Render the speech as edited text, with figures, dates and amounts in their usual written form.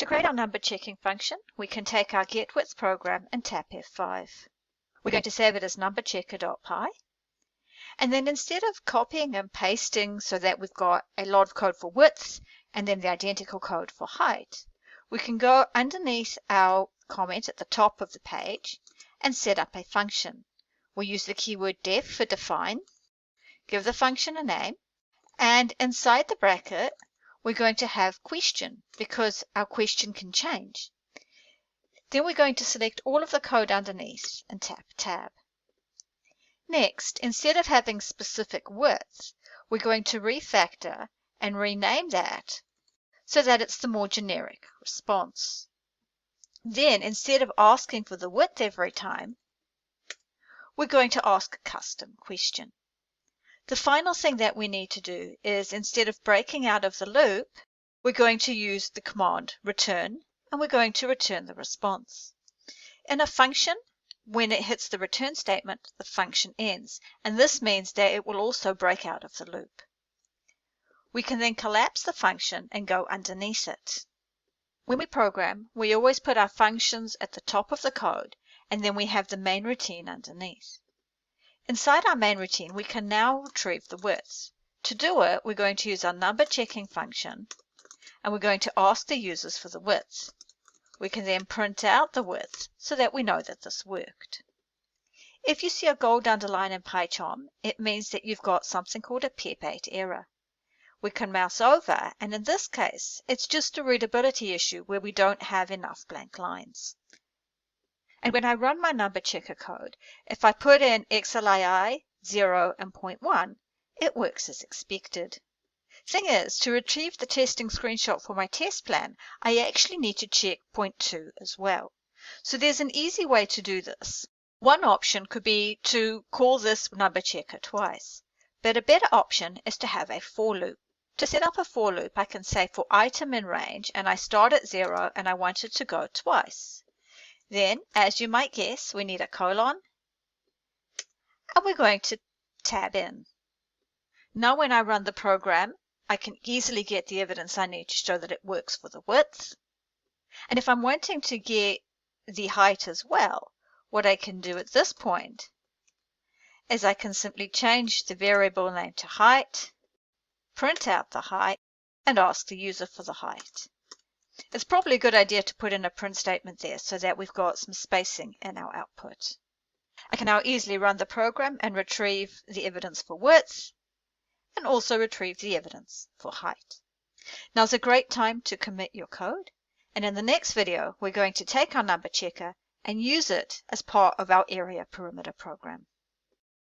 To create our number checking function, we can take our getWidth program and tap F5. We're going to save it as numberchecker.py. And then instead of copying and pasting so that we've got a lot of code for width and then the identical code for height, we can go underneath our comment at the top of the page and set up a function. We'll use the keyword def for define, give the function a name, and inside the bracket, we're going to have question because our question can change. Then we're going to select all of the code underneath and tap tab. Next, instead of having specific width, we're going to refactor and rename that so that it's the more generic response. Then, instead of asking for the width every time, we're going to ask a custom question. The final thing that we need to do is, instead of breaking out of the loop, we're going to use the command return, and we're going to return the response. In a function, when it hits the return statement, the function ends, and this means that it will also break out of the loop. We can then collapse the function and go underneath it. When we program, we always put our functions at the top of the code, and then we have the main routine underneath. Inside our main routine, we can now retrieve the width. To do it, we're going to use our number checking function, and we're going to ask the users for the width. We can then print out the width so that we know that this worked. If you see a gold underline in PyCharm, it means that you've got something called a PEP8 error. We can mouse over, and in this case, it's just a readability issue where we don't have enough blank lines. And when I run my number checker code, if I put in XLII 0 and 0.1, it works as expected. Thing is, to retrieve the testing screenshot for my test plan, I actually need to check 0.2 as well. So there's an easy way to do this. One option could be to call this number checker twice, but a better option is to have a for loop. To set up a for loop, I can say for item in range, and I start at 0 and I want it to go twice. Then, as you might guess, we need a colon, and we're going to tab in. Now when I run the program, I can easily get the evidence I need to show that it works for the width. And if I'm wanting to get the height as well, what I can do at this point is I can simply change the variable name to height, print out the height, and ask the user for the height. It's probably a good idea to put in a print statement there so that we've got some spacing in our output. I can now easily run the program and retrieve the evidence for width, and also retrieve the evidence for height. Now is a great time to commit your code, and in the next video we're going to take our number checker and use it as part of our area perimeter program.